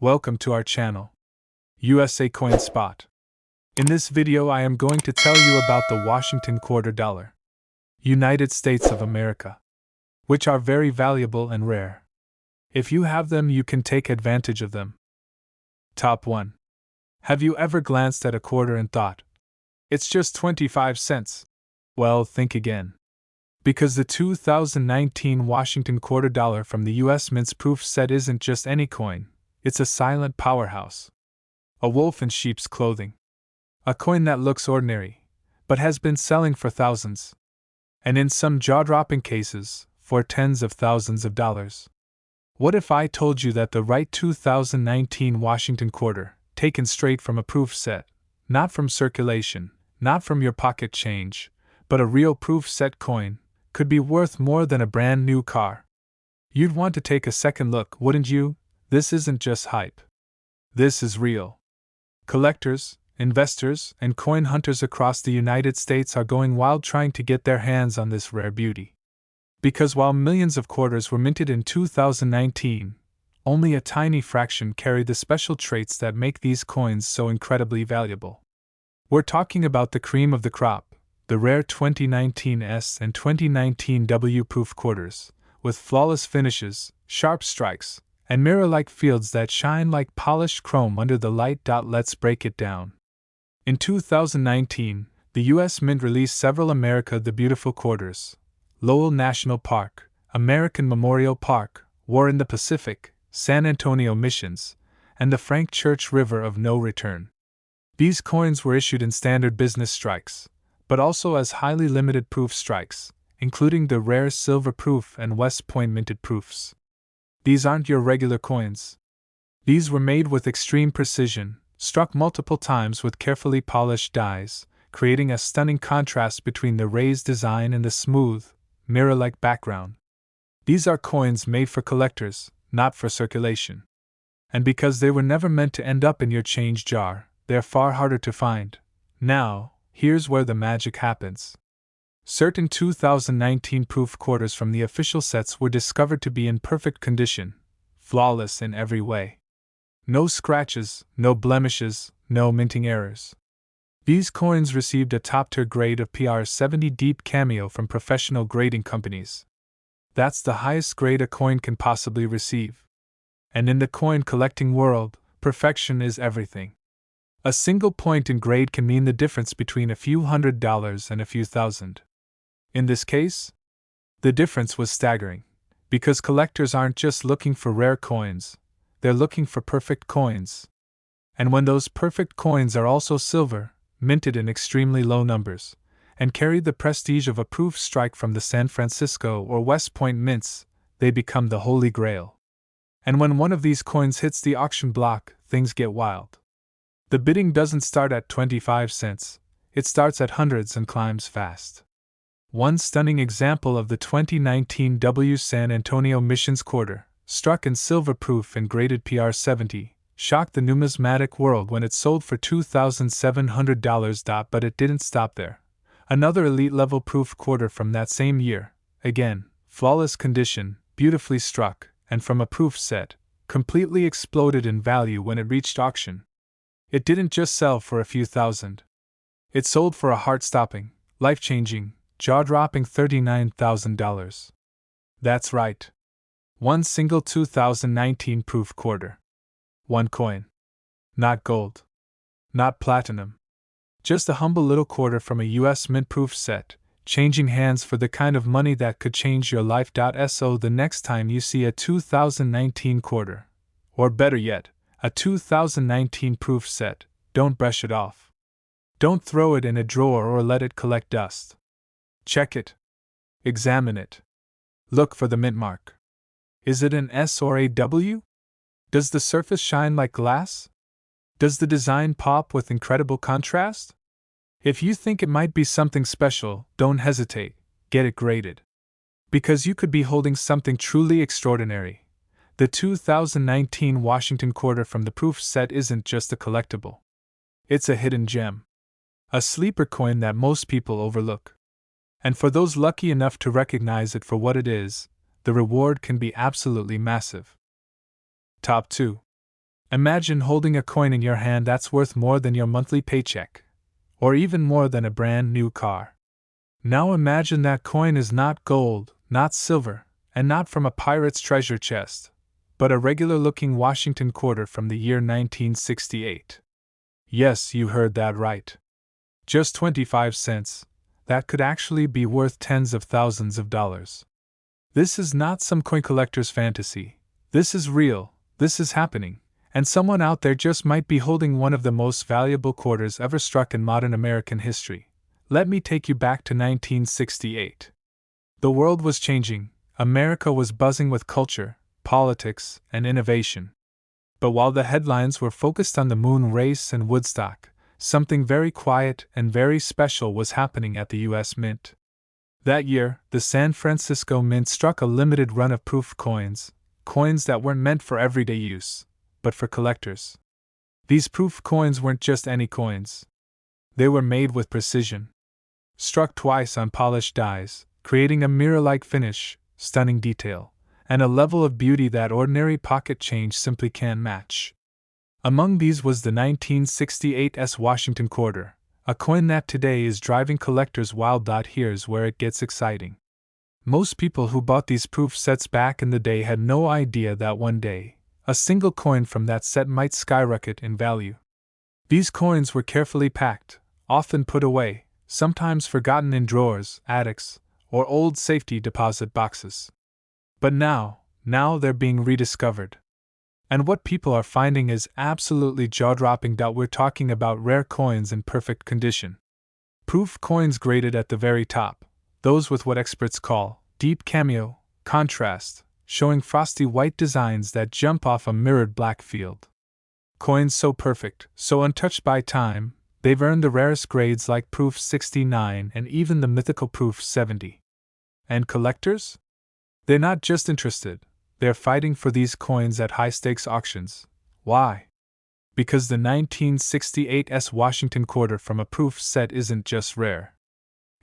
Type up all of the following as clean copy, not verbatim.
Welcome to our channel, USA Coin Spot. In this video I am going to tell you about the Washington quarter dollar, United States of America, which are very valuable and rare. If you have them, you can take advantage of them. Top 1. Have you ever glanced at a quarter and thought, it's just 25 cents? Well, think again. Because the 2019 Washington quarter dollar from the US Mint's proof set isn't just any coin, it's a silent powerhouse. A wolf in sheep's clothing. A coin that looks ordinary, but has been selling for thousands. And in some jaw-dropping cases, for tens of thousands of dollars. What if I told you that the right 2019 Washington quarter, taken straight from a proof set, not from circulation, not from your pocket change, but a real proof set coin, could be worth more than a brand new car? You'd want to take a second look, wouldn't you? This isn't just hype. This is real. Collectors, investors, and coin hunters across the United States are going wild trying to get their hands on this rare beauty. Because while millions of quarters were minted in 2019, only a tiny fraction carried the special traits that make these coins so incredibly valuable. We're talking about the cream of the crop, the rare 2019 S and 2019 W proof quarters, with flawless finishes, sharp strikes, and mirror-like fields that shine like polished chrome under the light. Let's break it down. In 2019, the U.S. Mint released several America the Beautiful quarters: Lowell National Park, American Memorial Park, War in the Pacific, San Antonio Missions, and the Frank Church River of No Return. These coins were issued in standard business strikes, but also as highly limited proof strikes, including the rare silver proof and West Point minted proofs. These aren't your regular coins. These were made with extreme precision, struck multiple times with carefully polished dies, creating a stunning contrast between the raised design and the smooth, mirror-like background. These are coins made for collectors, not for circulation. And because they were never meant to end up in your change jar, they're far harder to find. Now, here's where the magic happens. Certain 2019 proof quarters from the official sets were discovered to be in perfect condition, flawless in every way. No scratches, no blemishes, no minting errors. These coins received a top-tier grade of PR 70 Deep Cameo from professional grading companies. That's the highest grade a coin can possibly receive. And in the coin collecting world, perfection is everything. A single point in grade can mean the difference between a few $100s and a few thousand. In this case, the difference was staggering, because collectors aren't just looking for rare coins, they're looking for perfect coins. And when those perfect coins are also silver, minted in extremely low numbers, and carry the prestige of a proof strike from the San Francisco or West Point mints, they become the holy grail. And when one of these coins hits the auction block, things get wild. The bidding doesn't start at 25 cents, it starts at hundreds and climbs fast. One stunning example of the 2019 W San Antonio Missions quarter, struck in silver proof and graded PR 70, shocked the numismatic world when it sold for $2,700. But it didn't stop there. Another elite-level proof quarter from that same year, again, flawless condition, beautifully struck, and from a proof set, completely exploded in value when it reached auction. It didn't just sell for a few thousand. It sold for a heart-stopping, life-changing, jaw-dropping $39,000. That's right. One single 2019 proof quarter. One coin. Not gold. Not platinum. Just a humble little quarter from a US Mint proof set, changing hands for the kind of money that could change your life. So the next time you see a 2019 quarter, or better yet, a 2019 proof set, don't brush it off. Don't throw it in a drawer or let it collect dust. Check it. Examine it. Look for the mint mark. Is it an S or a W? Does the surface shine like glass? Does the design pop with incredible contrast? If you think it might be something special, don't hesitate, get it graded. Because you could be holding something truly extraordinary. The 2019 Washington quarter from the proof set isn't just a collectible. It's a hidden gem. A sleeper coin that most people overlook. And for those lucky enough to recognize it for what it is, the reward can be absolutely massive. Top 2. Imagine holding a coin in your hand that's worth more than your monthly paycheck, or even more than a brand new car. Now imagine that coin is not gold, not silver, and not from a pirate's treasure chest, but a regular-looking Washington quarter from the year 1968. Yes, you heard that right. Just 25 cents. That could actually be worth tens of thousands of dollars. This is not some coin collector's fantasy. This is real, this is happening, and someone out there just might be holding one of the most valuable quarters ever struck in modern American history. Let me take you back to 1968. The world was changing, America was buzzing with culture, politics, and innovation. But while the headlines were focused on the moon race and Woodstock, something very quiet and very special was happening at the U.S. Mint. That year, the San Francisco Mint struck a limited run of proof coins that weren't meant for everyday use, but for collectors. These proof coins weren't just any coins. They were made with precision. Struck twice on polished dies, creating a mirror-like finish, stunning detail, and a level of beauty that ordinary pocket change simply can't match. Among these was the 1968 Washington quarter, a coin that today is driving collectors wild. Here's where it gets exciting. Most people who bought these proof sets back in the day had no idea that one day, a single coin from that set might skyrocket in value. These coins were carefully packed, often put away, sometimes forgotten in drawers, attics, or old safety deposit boxes. But now they're being rediscovered. And what people are finding is absolutely jaw-dropping. We're talking about rare coins in perfect condition. Proof coins graded at the very top, those with what experts call deep cameo, contrast, showing frosty white designs that jump off a mirrored black field. Coins so perfect, so untouched by time, they've earned the rarest grades like Proof 69 and even the mythical Proof 70. And collectors? They're not just interested, they're fighting for these coins at high-stakes auctions. Why? Because the 1968 Washington quarter from a proof set isn't just rare.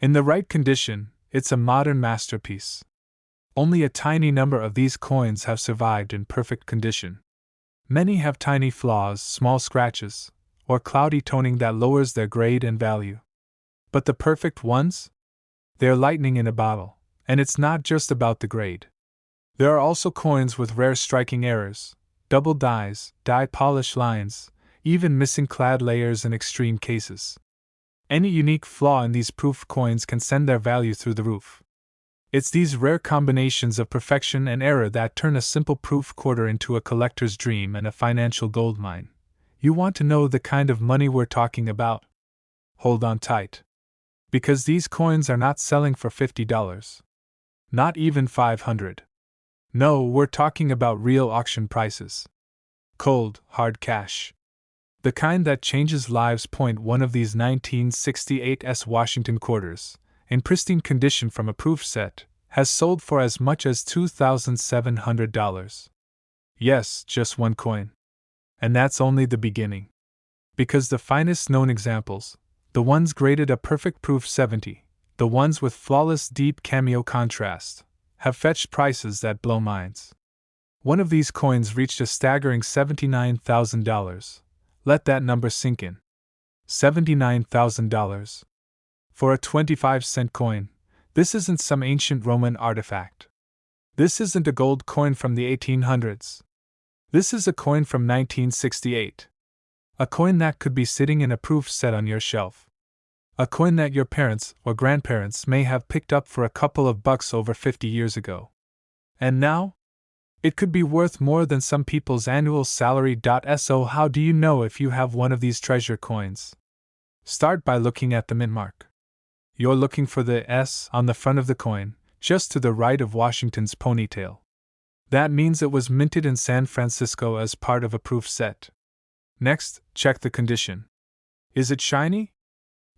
In the right condition, it's a modern masterpiece. Only a tiny number of these coins have survived in perfect condition. Many have tiny flaws, small scratches, or cloudy toning that lowers their grade and value. But the perfect ones? They're lightning in a bottle, and it's not just about the grade. There are also coins with rare striking errors, double dies, die polish lines, even missing clad layers in extreme cases. Any unique flaw in these proof coins can send their value through the roof. It's these rare combinations of perfection and error that turn a simple proof quarter into a collector's dream and a financial goldmine. You want to know the kind of money we're talking about? Hold on tight. Because these coins are not selling for $50. Not even $500. No, we're talking about real auction prices. Cold, hard cash. The kind that changes lives. One of these 1968 Washington quarters, in pristine condition from a proof set, has sold for as much as $2,700. Yes, just one coin. And that's only the beginning. Because the finest known examples, the ones graded a perfect proof 70, the ones with flawless deep cameo contrast, have fetched prices that blow minds. One of these coins reached a staggering $79,000. Let that number sink in. $79,000. For a 25-cent coin, this isn't some ancient Roman artifact. This isn't a gold coin from the 1800s. This is a coin from 1968. A coin that could be sitting in a proof set on your shelf. A coin that your parents or grandparents may have picked up for a couple of bucks over 50 years ago. And now? It could be worth more than some people's annual salary. So how do you know if you have one of these treasure coins? Start by looking at the mint mark. You're looking for the S on the front of the coin, just to the right of Washington's ponytail. That means it was minted in San Francisco as part of a proof set. Next, check the condition. Is it shiny?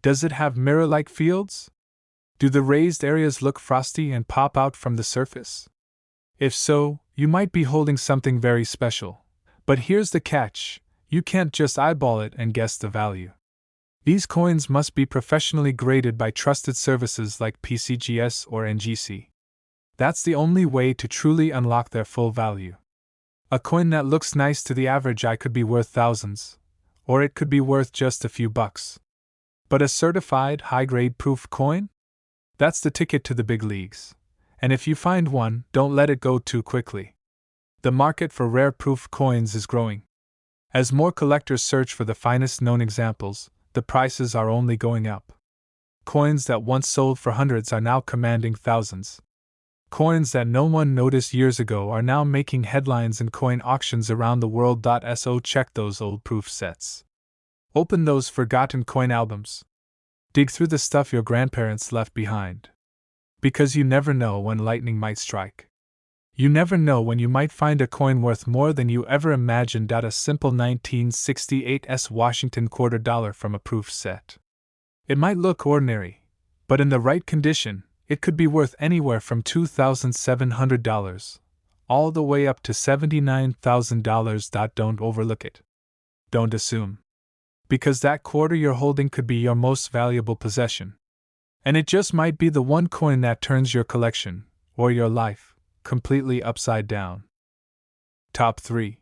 Does it have mirror-like fields? Do the raised areas look frosty and pop out from the surface? If so, you might be holding something very special. But here's the catch: you can't just eyeball it and guess the value. These coins must be professionally graded by trusted services like PCGS or NGC. That's the only way to truly unlock their full value. A coin that looks nice to the average eye could be worth thousands, or it could be worth just a few bucks. But a certified, high-grade proof coin? That's the ticket to the big leagues. And if you find one, don't let it go too quickly. The market for rare proof coins is growing. As more collectors search for the finest known examples, the prices are only going up. Coins that once sold for hundreds are now commanding thousands. Coins that no one noticed years ago are now making headlines in coin auctions around the world. So check those old proof sets. Open those forgotten coin albums. Dig through the stuff your grandparents left behind. Because you never know when lightning might strike. You never know when you might find a coin worth more than you ever imagined. A simple 1968 Washington quarter dollar from a proof set. It might look ordinary, but in the right condition, it could be worth anywhere from $2,700 all the way up to $79,000. Don't overlook it. Don't assume. Because that quarter you're holding could be your most valuable possession. And it just might be the one coin that turns your collection, or your life, completely upside down. Top 3.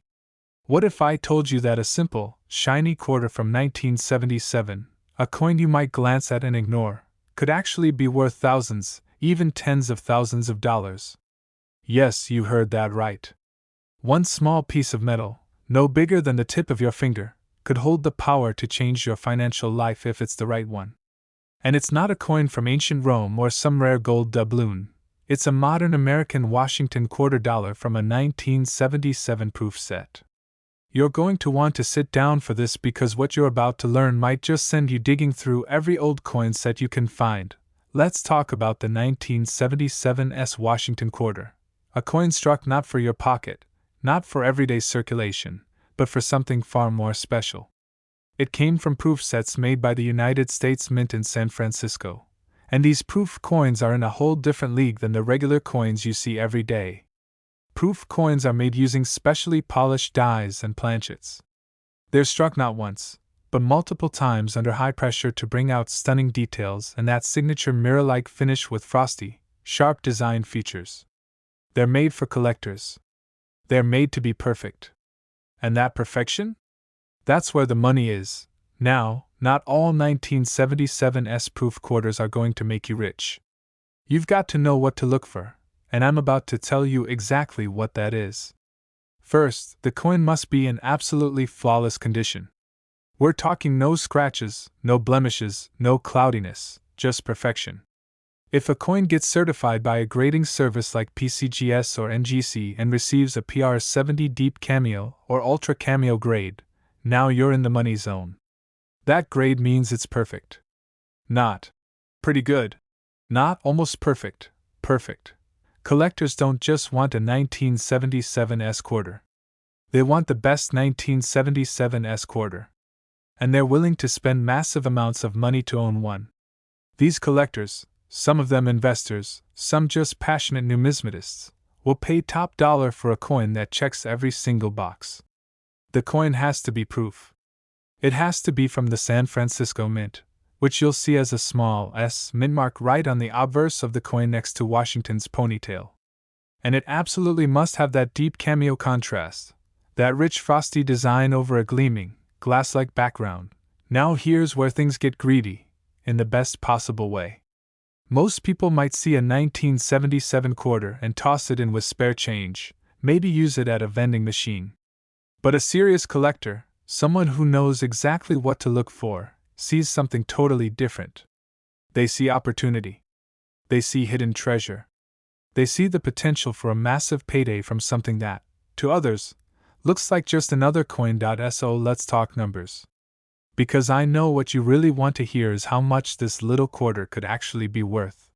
What if I told you that a simple, shiny quarter from 1977, a coin you might glance at and ignore, could actually be worth thousands, even tens of thousands of dollars? Yes, you heard that right. One small piece of metal, no bigger than the tip of your finger, could hold the power to change your financial life if it's the right one. And it's not a coin from ancient Rome or some rare gold doubloon. It's a modern American Washington quarter dollar from a 1977 proof set. You're going to want to sit down for this because what you're about to learn might just send you digging through every old coin set you can find. Let's talk about the 1977 Washington quarter. A coin struck not for your pocket, not for everyday circulation, but for something far more special. It came from proof sets made by the United States Mint in San Francisco. And these proof coins are in a whole different league than the regular coins you see every day. Proof coins are made using specially polished dies and planchets. They're struck not once, but multiple times under high pressure to bring out stunning details and that signature mirror-like finish with frosty, sharp design features. They're made for collectors. They're made to be perfect. And that perfection? That's where the money is. Now, not all 1977 proof quarters are going to make you rich. You've got to know what to look for, and I'm about to tell you exactly what that is. First, the coin must be in absolutely flawless condition. We're talking no scratches, no blemishes, no cloudiness, just perfection. If a coin gets certified by a grading service like PCGS or NGC and receives a PR70 Deep Cameo or Ultra Cameo grade, now you're in the money zone. That grade means it's perfect. Not pretty good. Not almost perfect. Perfect. Collectors don't just want a 1977 quarter. They want the best 1977 quarter. And they're willing to spend massive amounts of money to own one. These collectors, some of them investors, some just passionate numismatists, will pay top dollar for a coin that checks every single box. The coin has to be proof. It has to be from the San Francisco Mint, which you'll see as a small S mint mark right on the obverse of the coin next to Washington's ponytail. And it absolutely must have that deep cameo contrast, that rich frosty design over a gleaming, glass-like background. Now here's where things get greedy, in the best possible way. Most people might see a 1977 quarter and toss it in with spare change, maybe use it at a vending machine. But a serious collector, someone who knows exactly what to look for, sees something totally different. They see opportunity. They see hidden treasure. They see the potential for a massive payday from something that, to others, looks like just another coin. So let's talk numbers. Because I know what you really want to hear is how much this little quarter could actually be worth.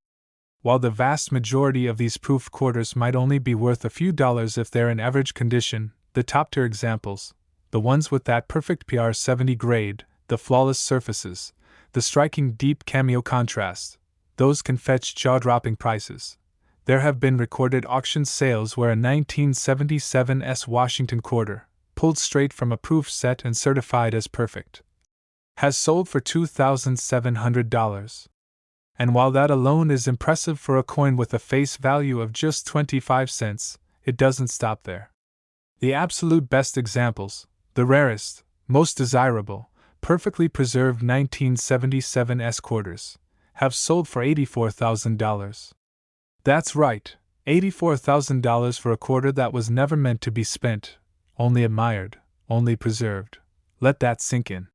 While the vast majority of these proof quarters might only be worth a few dollars if they're in average condition, the top-tier examples, the ones with that perfect PR70 grade, the flawless surfaces, the striking deep cameo contrast, those can fetch jaw-dropping prices. There have been recorded auction sales where a 1977 Washington quarter, pulled straight from a proof set and certified as perfect, has sold for $2,700. And while that alone is impressive for a coin with a face value of just 25 cents, it doesn't stop there. The absolute best examples, the rarest, most desirable, perfectly preserved 1977 S quarters, have sold for $84,000. That's right, $84,000 for a quarter that was never meant to be spent, only admired, only preserved. Let that sink in.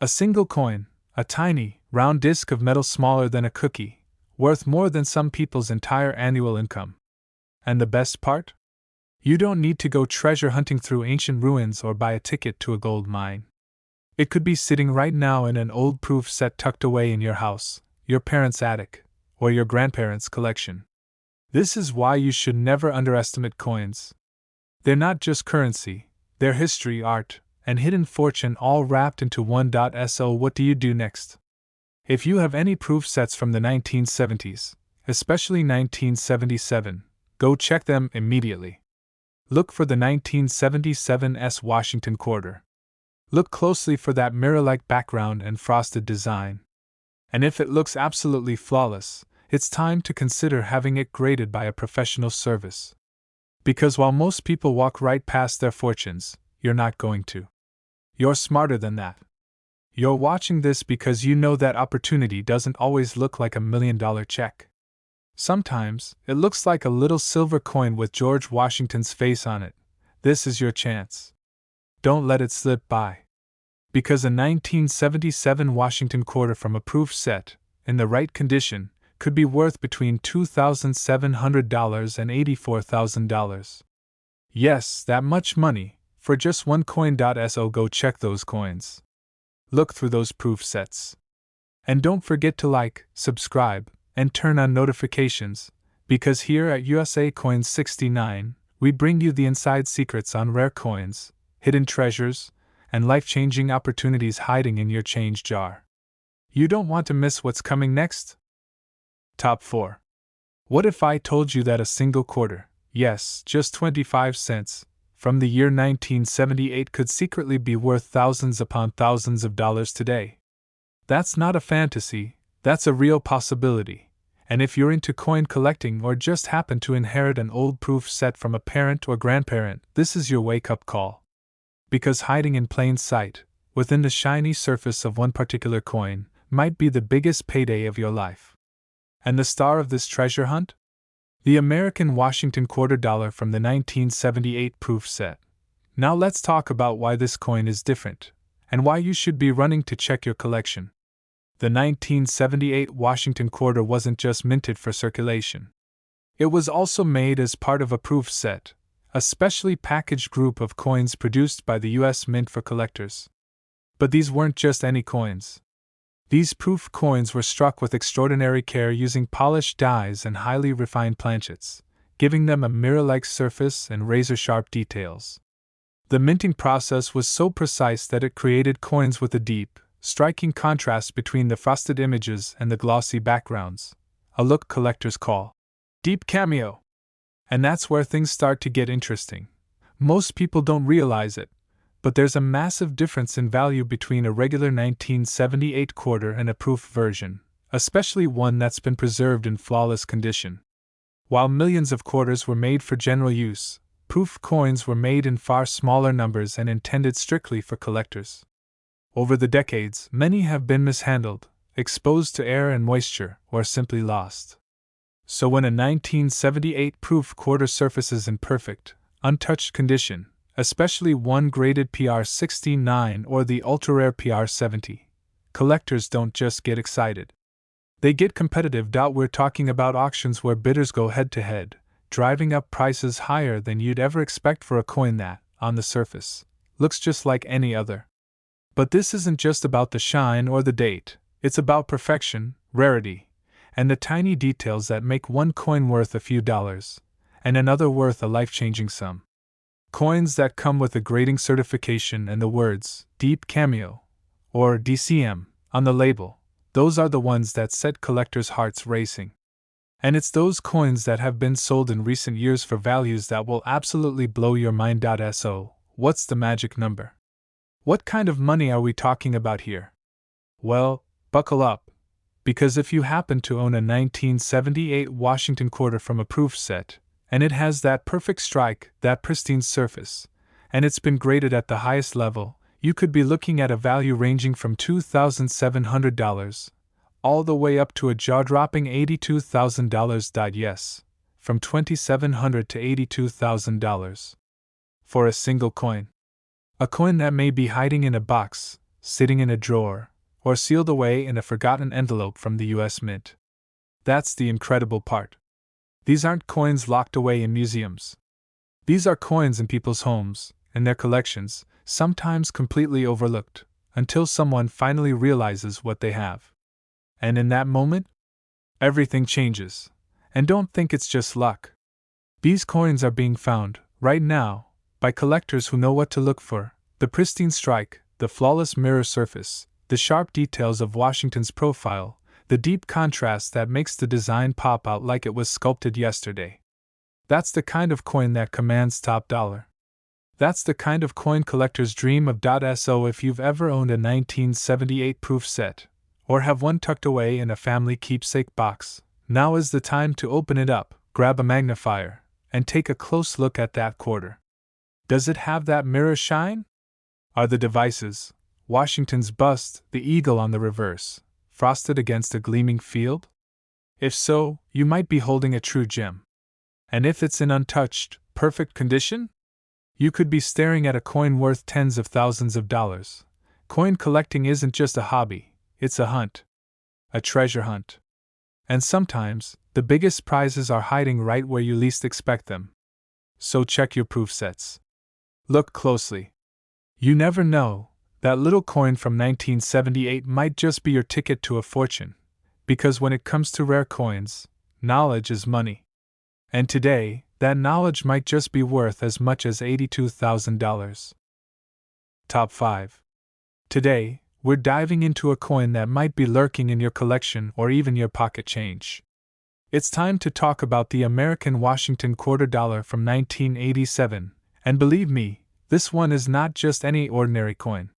A single coin, a tiny, round disc of metal smaller than a cookie, worth more than some people's entire annual income. And the best part? You don't need to go treasure hunting through ancient ruins or buy a ticket to a gold mine. It could be sitting right now in an old proof set tucked away in your house, your parents' attic, or your grandparents' collection. This is why you should never underestimate coins. They're not just currency, they're history, art, and hidden fortune all wrapped into one. So what do you do next? If you have any proof sets from the 1970s, especially 1977, go check them immediately. Look for the 1977 S Washington quarter. Look closely for that mirror-like background and frosted design. And if it looks absolutely flawless, it's time to consider having it graded by a professional service. Because while most people walk right past their fortunes, you're not going to. You're smarter than that. You're watching this because you know that opportunity doesn't always look like $1 million check. Sometimes, it looks like a little silver coin with George Washington's face on it. This is your chance. Don't let it slip by. Because a 1977 Washington quarter from a proof set, in the right condition, could be worth between $2,700 and $84,000. Yes, that much money, for just one coin. So go check those coins. Look through those proof sets. And don't forget to like, subscribe, and turn on notifications, because here at USA Coins 69, we bring you the inside secrets on rare coins, hidden treasures, and life-changing opportunities hiding in your change jar. You don't want to miss what's coming next? Top 4. What if I told you that a single quarter, yes, just 25 cents, from the year 1978 could secretly be worth thousands upon thousands of dollars today? That's not a fantasy, that's a real possibility. And if you're into coin collecting or just happen to inherit an old proof set from a parent or grandparent, this is your wake-up call. Because hiding in plain sight, within the shiny surface of one particular coin, might be the biggest payday of your life. And the star of this treasure hunt? The American Washington quarter dollar from the 1978 proof set. Now let's talk about why this coin is different, and why you should be running to check your collection. The 1978 Washington quarter wasn't just minted for circulation. It was also made as part of a proof set, a specially packaged group of coins produced by the U.S. Mint for collectors. But these weren't just any coins. These proof coins were struck with extraordinary care using polished dies and highly refined planchets, giving them a mirror-like surface and razor-sharp details. The minting process was so precise that it created coins with a deep, striking contrast between the frosted images and the glossy backgrounds, a look collectors call deep cameo. And that's where things start to get interesting. Most people don't realize it, but there's a massive difference in value between a regular 1978 quarter and a proof version, especially one that's been preserved in flawless condition. While millions of quarters were made for general use, proof coins were made in far smaller numbers and intended strictly for collectors. Over the decades, many have been mishandled, exposed to air and moisture, or simply lost. So when a 1978 proof quarter surfaces in perfect, untouched condition, especially one graded PR69 or the ultra-rare PR70, collectors don't just get excited. They get competitive. We're talking about auctions where bidders go head-to-head, driving up prices higher than you'd ever expect for a coin that, on the surface, looks just like any other. But this isn't just about the shine or the date, it's about perfection, rarity, and the tiny details that make one coin worth a few dollars, and another worth a life-changing sum. Coins that come with a grading certification and the words, Deep Cameo, or DCM, on the label, those are the ones that set collectors' hearts racing. And it's those coins that have been sold in recent years for values that will absolutely blow your mind. So, what's the magic number? What kind of money are we talking about here? Well, buckle up, because if you happen to own a 1978 Washington quarter from a proof set, and it has that perfect strike, that pristine surface, and it's been graded at the highest level, you could be looking at a value ranging from $2,700 all the way up to a jaw-dropping $82,000. Yes, from $2,700 to $82,000 for a single coin. A coin that may be hiding in a box, sitting in a drawer, or sealed away in a forgotten envelope from the US Mint. That's the incredible part. These aren't coins locked away in museums. These are coins in people's homes, in their collections, sometimes completely overlooked, until someone finally realizes what they have. And in that moment, everything changes. And don't think it's just luck. These coins are being found, right now, by collectors who know what to look for: the pristine strike, the flawless mirror surface, the sharp details of Washington's profile, the deep contrast that makes the design pop out like it was sculpted yesterday. That's the kind of coin that commands top dollar. That's the kind of coin collectors dream of. So if you've ever owned a 1978 proof set, or have one tucked away in a family keepsake box, now is the time to open it up, grab a magnifier, and take a close look at that quarter. Does it have that mirror shine? Are the devices, Washington's bust, the eagle on the reverse, frosted against a gleaming field? If so, you might be holding a true gem. And if it's in untouched, perfect condition? You could be staring at a coin worth tens of thousands of dollars. Coin collecting isn't just a hobby, it's a hunt. A treasure hunt. And sometimes, the biggest prizes are hiding right where you least expect them. So check your proof sets. Look closely. You never know, that little coin from 1978 might just be your ticket to a fortune. Because when it comes to rare coins, knowledge is money. And today, that knowledge might just be worth as much as $82,000. Top 5. Today, we're diving into a coin that might be lurking in your collection or even your pocket change. It's time to talk about the American Washington $quarter from 1987, and believe me, this one is not just any ordinary coin.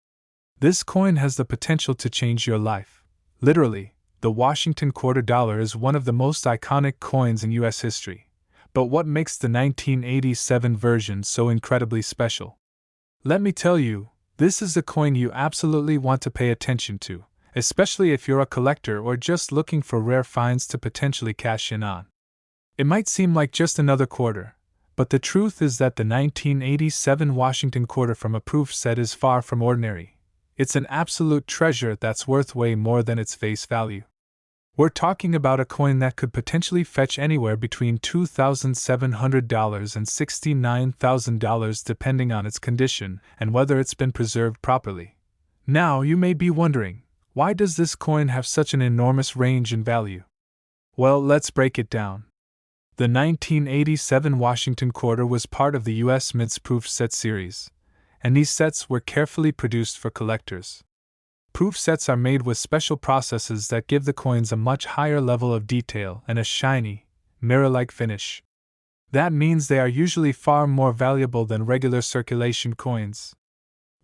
This coin has the potential to change your life. Literally, the Washington $quarter is one of the most iconic coins in U.S. history. But what makes the 1987 version so incredibly special? Let me tell you, this is a coin you absolutely want to pay attention to, especially if you're a collector or just looking for rare finds to potentially cash in on. It might seem like just another quarter, but the truth is that the 1987 Washington $quarter from a proof set is far from ordinary. It's an absolute treasure that's worth way more than its face value. We're talking about a coin that could potentially fetch anywhere between $2,700 and $69,000 depending on its condition and whether it's been preserved properly. Now you may be wondering, why does this coin have such an enormous range in value? Well, let's break it down. The 1987 Washington $quarter was part of the U.S. Mint's proof set series, and these sets were carefully produced for collectors. Proof sets are made with special processes that give the coins a much higher level of detail and a shiny, mirror-like finish. That means they are usually far more valuable than regular circulation coins.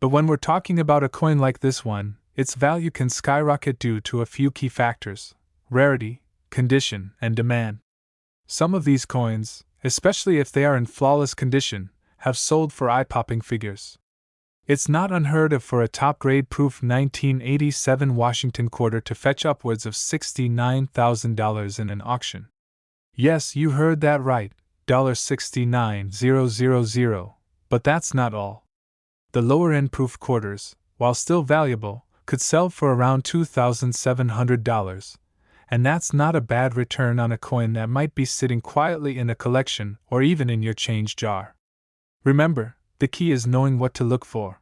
But when we're talking about a coin like this one, its value can skyrocket due to a few key factors: rarity, condition, and demand. Some of these coins, especially if they are in flawless condition, have sold for eye-popping figures. It's not unheard of for a top-grade proof 1987 Washington $quarter to fetch upwards of $69,000 in an auction. Yes, you heard that right, $69,000, but that's not all. The lower-end proof quarters, while still valuable, could sell for around $2,700, and that's not a bad return on a coin that might be sitting quietly in a collection or even in your change jar. Remember, the key is knowing what to look for.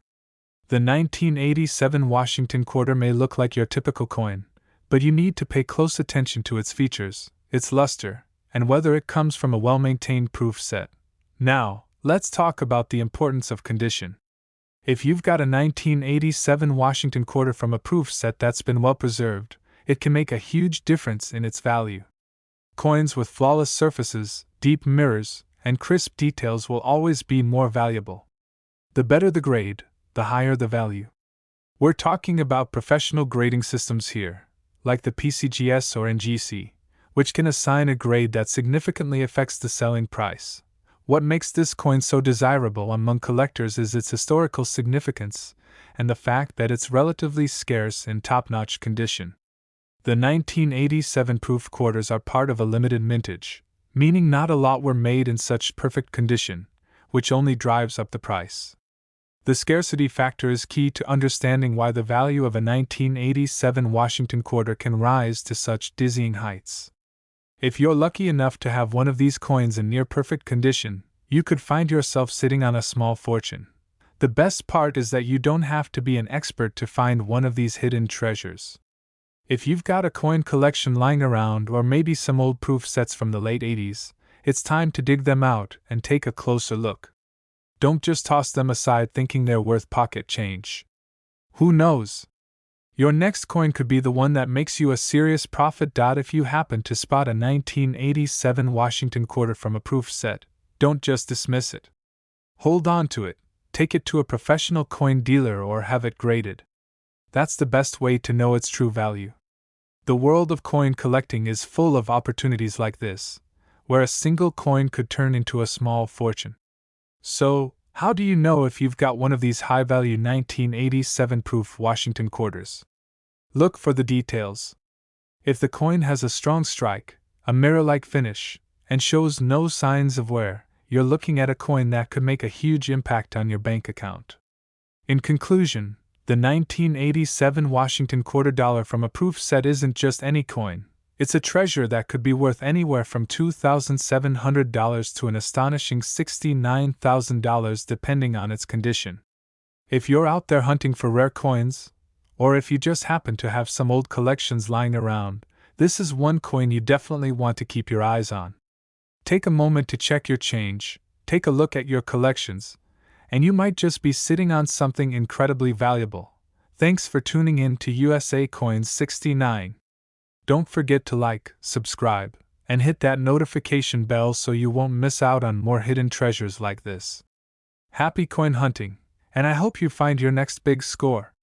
The 1987 Washington $quarter may look like your typical coin, but you need to pay close attention to its features, its luster, and whether it comes from a well-maintained proof set. Now, let's talk about the importance of condition. If you've got a 1987 Washington $quarter from a proof set that's been well preserved, it can make a huge difference in its value. Coins with flawless surfaces, deep mirrors, and crisp details will always be more valuable. The better the grade, the higher the value. We're talking about professional grading systems here, like the PCGS or NGC, which can assign a grade that significantly affects the selling price. What makes this coin so desirable among collectors is its historical significance and the fact that it's relatively scarce in top-notch condition. The 1987 proof quarters are part of a limited mintage, meaning not a lot were made in such perfect condition, which only drives up the price. The scarcity factor is key to understanding why the value of a 1987 Washington quarter can rise to such dizzying heights. If you're lucky enough to have one of these coins in near perfect condition, you could find yourself sitting on a small fortune. The best part is that you don't have to be an expert to find one of these hidden treasures. If you've got a coin collection lying around or maybe some old proof sets from the late 80s, it's time to dig them out and take a closer look. Don't just toss them aside thinking they're worth pocket change. Who knows? Your next coin could be the one that makes you a serious profit. If you happen to spot a 1987 Washington quarter from a proof set, don't just dismiss it. Hold on to it, take it to a professional coin dealer or have it graded. That's the best way to know its true value. The world of coin collecting is full of opportunities like this, where a single coin could turn into a small fortune. So, how do you know if you've got one of these high-value 1987 proof Washington quarters? Look for the details. If the coin has a strong strike, a mirror-like finish, and shows no signs of wear, you're looking at a coin that could make a huge impact on your bank account. In conclusion, the 1987 Washington quarter dollar from a proof set isn't just any coin. It's a treasure that could be worth anywhere from $2,700 to an astonishing $69,000 depending on its condition. If you're out there hunting for rare coins, or if you just happen to have some old collections lying around, this is one coin you definitely want to keep your eyes on. Take a moment to check your change, take a look at your collections, and you might just be sitting on something incredibly valuable. Thanks for tuning in to USA Coins 69. Don't forget to like, subscribe, and hit that notification bell so you won't miss out on more hidden treasures like this. Happy coin hunting, and I hope you find your next big score.